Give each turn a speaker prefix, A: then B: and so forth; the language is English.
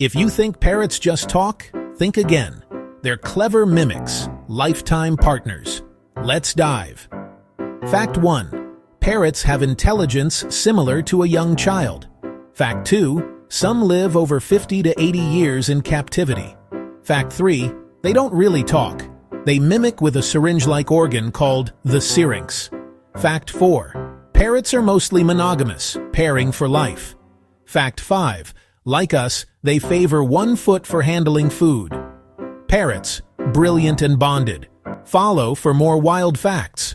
A: If you think parrots just talk, think again. They're clever mimics, lifetime partners. Let's dive. Fact 1. Parrots have intelligence similar to a young child. Fact 2. Some live over 50 to 80 years in captivity. Fact 3. They don't really talk. They mimic with a syringe-like organ called the syrinx. Fact 4. Parrots are mostly monogamous, pairing for life. Fact 5. Like us, they favor one foot for handling food. Parrots, brilliant and bonded. Follow for more wild facts.